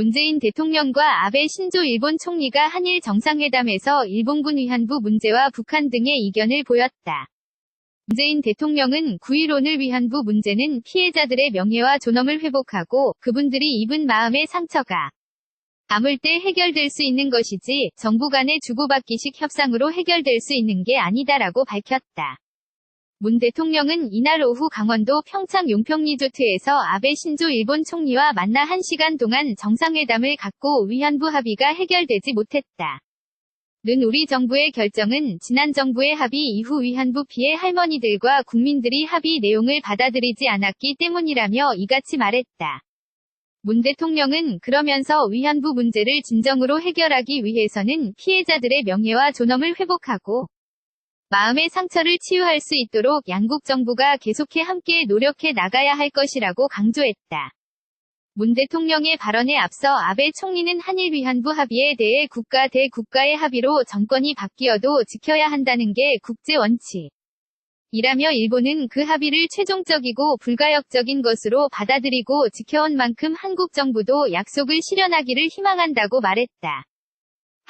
문재인 대통령과 아베 신조 일본 총리가 한일 정상회담에서 일본군 위안부 문제와 북한 등의 이견을 보였다. 문재인 대통령은 9일 오늘 위안부 문제는 피해자들의 명예와 존엄을 회복하고 그분들이 입은 마음의 상처가 아물 때 해결될 수 있는 것이지 정부 간의 주고받기식 협상으로 해결될 수 있는 게 아니다라고 밝혔다. 문 대통령은 이날 오후 강원도 평창 용평리조트에서 아베 신조 일본 총리와 만나 1시간 동안 정상회담을 갖고 위안부 합의가 해결되지 못했다. 는 우리 정부의 결정은 지난 정부의 합의 이후 위안부 피해 할머니들과 국민들이 합의 내용을 받아들이지 않았기 때문이라며 이같이 말했다. 문 대통령은 그러면서 위안부 문제를 진정으로 해결하기 위해서는 피해자들의 명예와 존엄을 회복하고 마음의 상처를 치유할 수 있도록 양국 정부가 계속해 함께 노력해 나가야 할 것이라고 강조했다. 문 대통령의 발언에 앞서 아베 총리는 한일 위안부 합의에 대해 국가 대 국가의 합의로 정권이 바뀌어도 지켜야 한다는 게 국제 원칙이라며 일본은 그 합의를 최종적이고 불가역적인 것으로 받아들이고 지켜온 만큼 한국 정부도 약속을 실현하기를 희망한다고 말했다.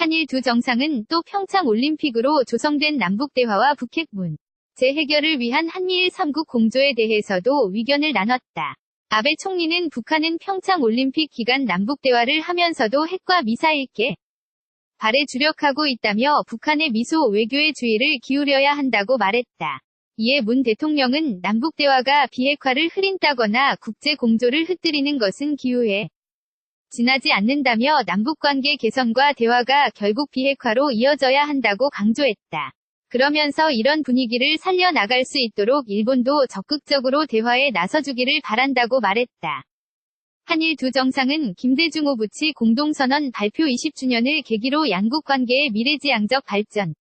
한일 두 정상은 또 평창 올림픽으로 조성된 남북대화와 북핵 문제 해결을 위한 한미일 3국 공조에 대해서도 의견을 나눴다. 아베 총리는 북한은 평창 올림픽 기간 남북대화를 하면서도 핵과 미사일 개발에 주력하고 있다며 북한의 미소 외교에 주의를 기울여야 한다고 말했다. 이에 문 대통령은 남북대화가 비핵화를 흐린다거나 국제 공조를 흩뜨리는 것은 기후에 지나지 않는다며 남북관계 개선과 대화가 결국 비핵화로 이어져야 한다고 강조했다. 그러면서 이런 분위기를 살려나갈 수 있도록 일본도 적극적으로 대화에 나서주기를 바란다고 말했다. 한일 두 정상은 김대중 오부치 공동선언 발표 20주년을 계기로 양국 관계의 미래지향적 발전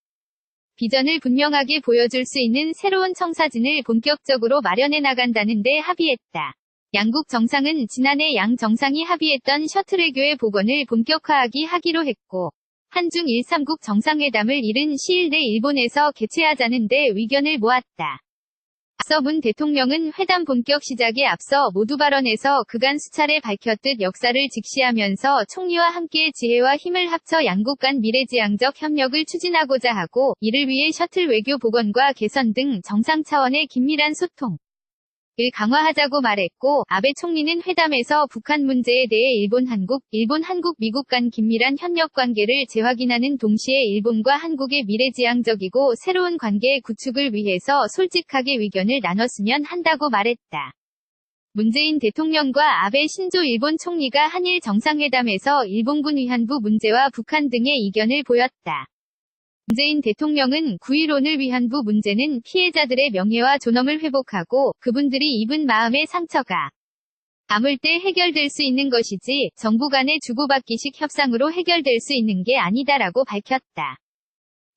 비전을 분명하게 보여줄 수 있는 새로운 청사진을 본격적으로 마련해 나간다는 데 합의했다. 양국 정상은 지난해 양 정상이 합의했던 셔틀 외교의 복원을 본격화하기로 했고 한중 1·3국 정상회담을 이른 시일 내 일본에서 개최하자는 데 의견을 모았다. 앞서 문 대통령은 회담 본격 시작에 앞서 모두 발언에서 그간 수차례 밝혔듯 역사를 직시하면서 총리와 함께 지혜와 힘을 합쳐 양국 간 미래지향적 협력을 추진하고자 하고 이를 위해 셔틀 외교 복원과 개선 등 정상 차원의 긴밀한 소통을 강화하자고 말했고 아베 총리는 회담에서 북한 문제에 대해 일본 한국 미국 간 긴밀한 협력 관계를 재확인하는 동시에 일본과 한국의 미래지향적이고 새로운 관계 구축을 위해서 솔직하게 의견을 나눴으면 한다고 말했다. 문재인 대통령과 아베 신조 일본 총리가 한일 정상회담에서 일본군 위안부 문제와 북한 등의 이견을 보였다. 문재인 대통령은 9일 오늘 위안부 문제는 피해자들의 명예와 존엄을 회복하고 그분들이 입은 마음의 상처가 아물 때 해결될 수 있는 것이지 정부 간의 주고받기식 협상으로 해결될 수 있는 게 아니다라고 밝혔다.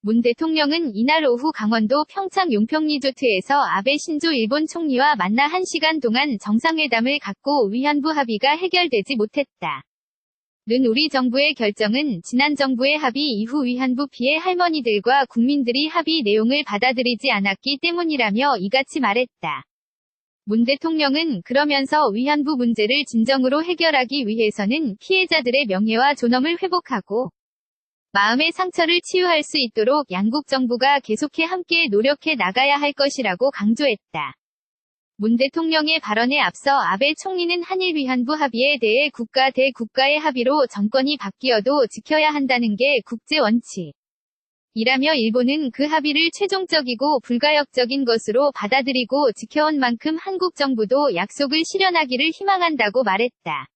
문 대통령은 이날 오후 강원도 평창 용평리조트에서 아베 신조 일본 총리와 만나 1시간 동안 정상회담을 갖고 위안부 합의가 해결되지 못했다. 는 우리 정부의 결정은 지난 정부의 합의 이후 위안부 피해 할머니들과 국민들이 합의 내용을 받아들이지 않았기 때문이라며 이같이 말했다. 문 대통령은 그러면서 위안부 문제를 진정으로 해결하기 위해서는 피해자들의 명예와 존엄을 회복하고 마음의 상처를 치유할 수 있도록 양국 정부가 계속해 함께 노력해 나가야 할 것이라고 강조했다. 문 대통령의 발언에 앞서 아베 총리는 한일 위안부 합의에 대해 국가 대 국가의 합의로 정권이 바뀌어도 지켜야 한다는 게 국제 원칙이라며 일본은 그 합의를 최종적이고 불가역적인 것으로 받아들이고 지켜온 만큼 한국 정부도 약속을 실현하기를 희망한다고 말했다.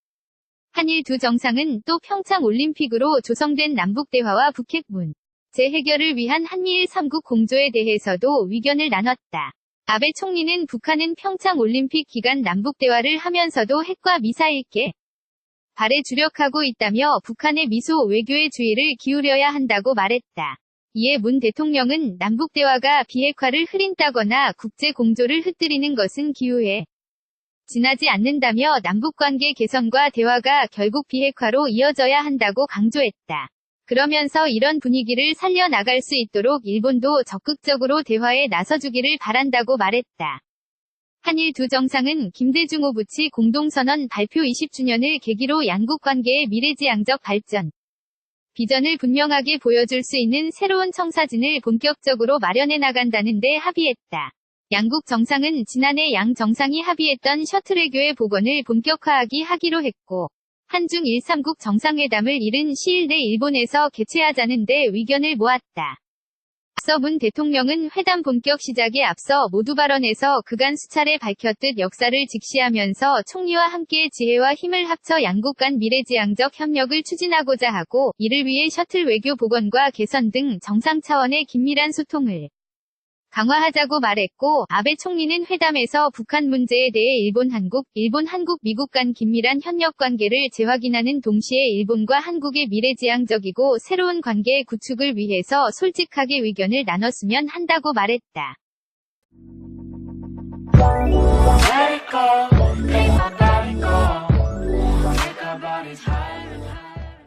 한일 두 정상은 또 평창 올림픽으로 조성된 남북대화와 북핵 문제 해결을 위한 한미일 3국 공조에 대해서도 의견을 나눴다. 아베 총리는 북한은 평창 올림픽 기간 남북대화를 하면서도 핵과 미사일 개발에 주력하고 있다며 북한의 미소 외교에 주의를 기울여야 한다고 말했다. 이에 문 대통령은 남북대화가 비핵화를 흐린다거나 국제 공조를 흩뜨리는 것은 기후에 지나지 않는다며 남북관계 개선과 대화가 결국 비핵화로 이어져야 한다고 강조했다. 그러면서 이런 분위기를 살려나갈 수 있도록 일본도 적극적으로 대화에 나서주기를 바란다고 말했다. 한일 두 정상은 김대중 오부치 공동선언 발표 20주년을 계기로 양국 관계의 미래지향적 발전, 비전을 분명하게 보여줄 수 있는 새로운 청사진을 본격적으로 마련해 나간다는 데 합의했다. 양국 정상은 지난해 양 정상이 합의했던 셔틀외교의 복원을 본격화하기로 했고, 한중 1·3국 정상회담을 이른 시일 내 일본에서 개최하자는 데 의견을 모았다. 앞서 문 대통령은 회담 본격 시작에 앞서 모두 발언에서 그간 수차례 밝혔듯 역사를 직시하면서 총리와 함께 지혜와 힘을 합쳐 양국 간 미래지향적 협력을 추진하고자 하고, 이를 위해 셔틀 외교 복원과 개선 등 정상 차원의 긴밀한 소통을 강화하자고 말했고, 아베 총리는 회담에서 북한 문제에 대해 일본 한국, 미국 간 긴밀한 협력 관계를 재확인하는 동시에 일본과 한국의 미래지향적이고 새로운 관계 구축을 위해서 솔직하게 의견을 나눴으면 한다고 말했다.